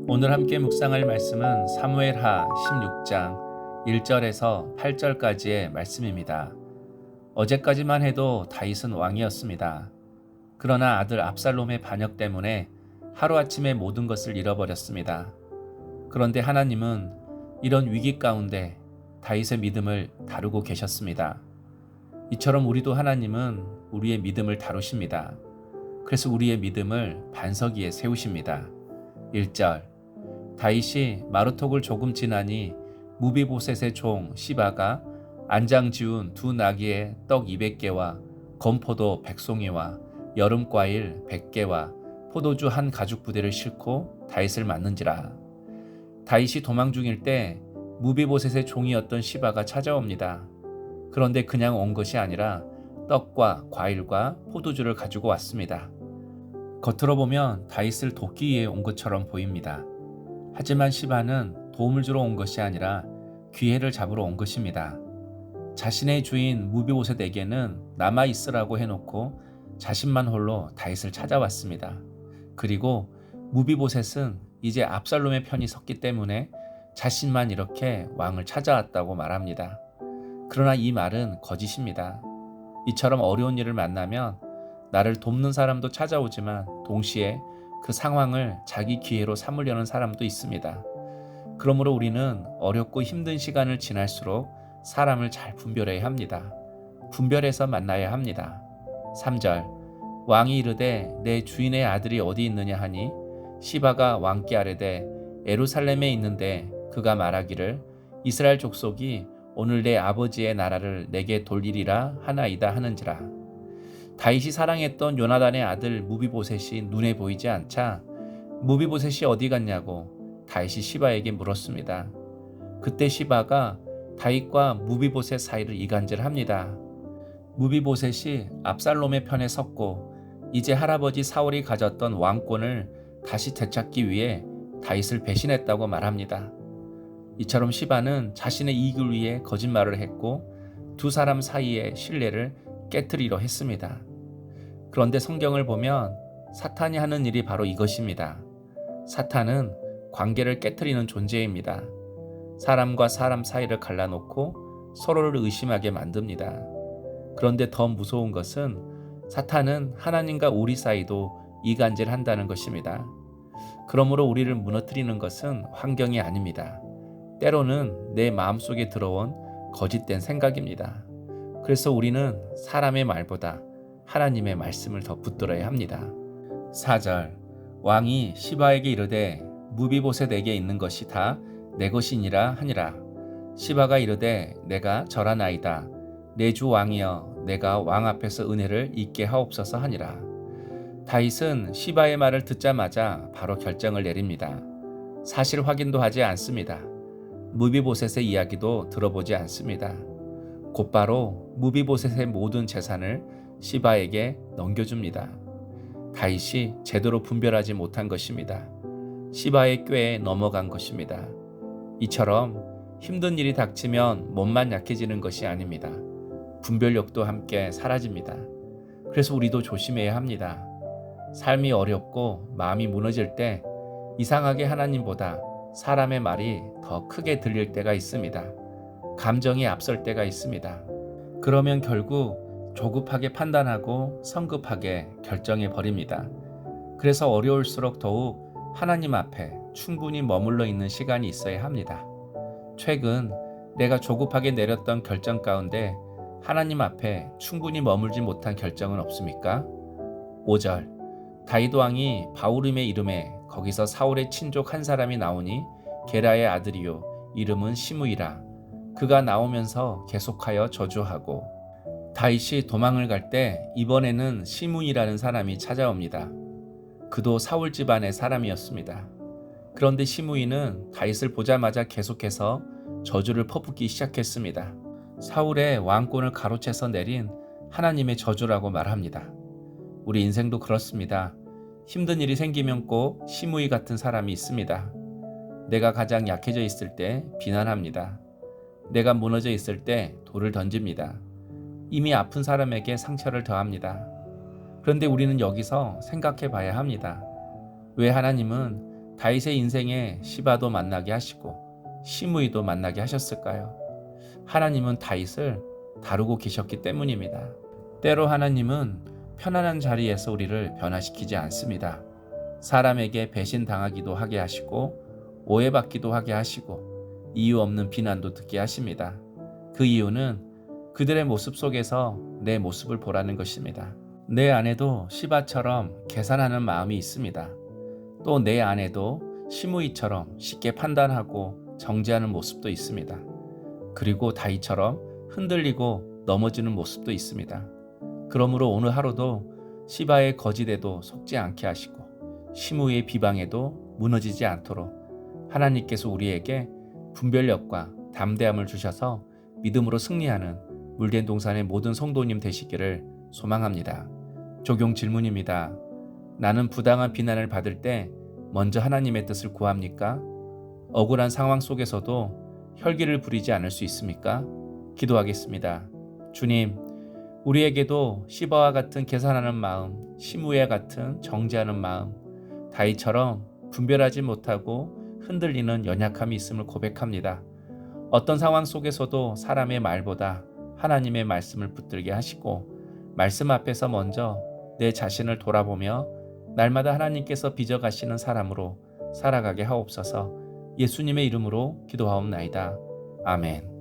오늘 함께 묵상할 말씀은 사무엘하 16장 1절에서 8절까지의 말씀입니다. 어제까지만 해도 다윗은 왕이었습니다. 그러나 아들 압살롬의 반역 때문에 하루아침에 모든 것을 잃어버렸습니다. 그런데 하나님은 이런 위기 가운데 다윗의 믿음을 다루고 계셨습니다. 이처럼 우리도 하나님은 우리의 믿음을 다루십니다. 그래서 우리의 믿음을 반석 위에 세우십니다. 1절 다윗이 마루톡을 조금 지나니 무비보셋의 종 시바가 안장 지운 두 나귀에 떡 200개와 건포도 100송이와 여름과일 100개와 포도주 한 가죽 부대를 싣고 다윗을 맞는지라. 다윗이 도망 중일 때 무비보셋의 종이었던 시바가 찾아옵니다. 그런데 그냥 온 것이 아니라 떡과 과일과 포도주를 가지고 왔습니다. 겉으로 보면 다윗을 돕기 위해 온 것처럼 보입니다. 하지만 시바는 도움을 주러 온 것이 아니라 기회를 잡으러 온 것입니다. 자신의 주인 무비보셋에게는 남아 있으라고 해놓고 자신만 홀로 다윗을 찾아왔습니다. 그리고 무비보셋은 이제 압살롬의 편이 섰기 때문에 자신만 이렇게 왕을 찾아왔다고 말합니다. 그러나 이 말은 거짓입니다. 이처럼 어려운 일을 만나면 나를 돕는 사람도 찾아오지만 동시에 그 상황을 자기 기회로 삼으려는 사람도 있습니다. 그러므로 우리는 어렵고 힘든 시간을 지날수록 사람을 잘 분별해야 합니다. 분별해서 만나야 합니다. 3절 왕이 이르되 내 주인의 아들이 어디 있느냐 하니 시바가 왕께 아뢰되 예루살렘에 있는데 그가 말하기를 이스라엘 족속이 오늘 내 아버지의 나라를 내게 돌리리라 하나이다 하는지라. 다윗이 사랑했던 요나단의 아들 무비보셋이 눈에 보이지 않자 무비보셋이 어디 갔냐고 다윗이 시바에게 물었습니다. 그때 시바가 다윗과 무비보셋 사이를 이간질합니다. 무비보셋이 압살롬의 편에 섰고 이제 할아버지 사울이 가졌던 왕권을 다시 되찾기 위해 다윗을 배신했다고 말합니다. 이처럼 시바는 자신의 이익을 위해 거짓말을 했고 두 사람 사이의 신뢰를 깨트리려 했습니다. 그런데 성경을 보면 사탄이 하는 일이 바로 이것입니다. 사탄은 관계를 깨트리는 존재입니다. 사람과 사람 사이를 갈라놓고 서로를 의심하게 만듭니다. 그런데 더 무서운 것은 사탄은 하나님과 우리 사이도 이간질한다는 것입니다. 그러므로 우리를 무너뜨리는 것은 환경이 아닙니다. 때로는 내 마음속에 들어온 거짓된 생각입니다. 그래서 우리는 사람의 말보다 하나님의 말씀을 더 붙들어야 합니다. 4절 왕이 시바에게 이르되 무비보셋에게 있는 것이 다 내 것이니라 하니라. 시바가 이르되 내가 절하나이다. 내 주 왕이여 내가 왕 앞에서 은혜를 잊게 하옵소서 하니라. 다윗은 시바의 말을 듣자마자 바로 결정을 내립니다. 사실 확인도 하지 않습니다. 무비보셋의 이야기도 들어보지 않습니다. 곧바로 무비보셋의 모든 재산을 시바에게 넘겨줍니다. 다윗이 제대로 분별하지 못한 것입니다. 시바의 꾀에 넘어간 것입니다. 이처럼 힘든 일이 닥치면 몸만 약해지는 것이 아닙니다. 분별력도 함께 사라집니다. 그래서 우리도 조심해야 합니다. 삶이 어렵고 마음이 무너질 때 이상하게 하나님보다 사람의 말이 더 크게 들릴 때가 있습니다. 감정이 앞설 때가 있습니다. 그러면 결국 조급하게 판단하고 성급하게 결정해 버립니다. 그래서 어려울수록 더욱 하나님 앞에 충분히 머물러 있는 시간이 있어야 합니다. 최근 내가 조급하게 내렸던 결정 가운데 하나님 앞에 충분히 머물지 못한 결정은 없습니까? 5절 다윗 왕이 바후림의 이름에 거기서 사울의 친족 한 사람이 나오니 게라의 아들이요 이름은 시므이라. 그가 나오면서 계속하여 저주하고 다윗이 도망을 갈 때 이번에는 시므이라는 사람이 찾아옵니다. 그도 사울 집안의 사람이었습니다. 그런데 시므이는 다윗을 보자마자 계속해서 저주를 퍼붓기 시작했습니다. 사울의 왕권을 가로채서 내린 하나님의 저주라고 말합니다. 우리 인생도 그렇습니다. 힘든 일이 생기면 꼭 시므이 같은 사람이 있습니다. 내가 가장 약해져 있을 때 비난합니다. 내가 무너져 있을 때 돌을 던집니다. 이미 아픈 사람에게 상처를 더합니다. 그런데 우리는 여기서 생각해 봐야 합니다. 왜 하나님은 다윗의 인생에 시바도 만나게 하시고 시므이도 만나게 하셨을까요? 하나님은 다윗을 다루고 계셨기 때문입니다. 때로 하나님은 편안한 자리에서 우리를 변화시키지 않습니다. 사람에게 배신당하기도 하게 하시고 오해받기도 하게 하시고 이유 없는 비난도 듣게 하십니다. 그 이유는 그들의 모습 속에서 내 모습을 보라는 것입니다. 내 안에도 시바처럼 계산하는 마음이 있습니다. 또 내 안에도 시므이처럼 쉽게 판단하고 정죄하는 모습도 있습니다. 그리고 다윗처럼 흔들리고 넘어지는 모습도 있습니다. 그러므로 오늘 하루도 시바의 거짓에도 속지 않게 하시고 시므이의 비방에도 무너지지 않도록 하나님께서 우리에게 분별력과 담대함을 주셔서 믿음으로 승리하는 물된 동산의 모든 성도님 되시기를 소망합니다. 적용 질문입니다. 나는 부당한 비난을 받을 때 먼저 하나님의 뜻을 구합니까? 억울한 상황 속에서도 혈기를 부리지 않을 수 있습니까? 기도하겠습니다. 주님, 우리에게도 시바와 같은 계산하는 마음, 시므이와 같은 정죄하는 마음, 다윗처럼 분별하지 못하고 흔들리는 연약함이 있음을 고백합니다. 어떤 상황 속에서도 사람의 말보다 하나님의 말씀을 붙들게 하시고 말씀 앞에서 먼저 내 자신을 돌아보며 날마다 하나님께서 빚어가시는 사람으로 살아가게 하옵소서. 예수님의 이름으로 기도하옵나이다. 아멘.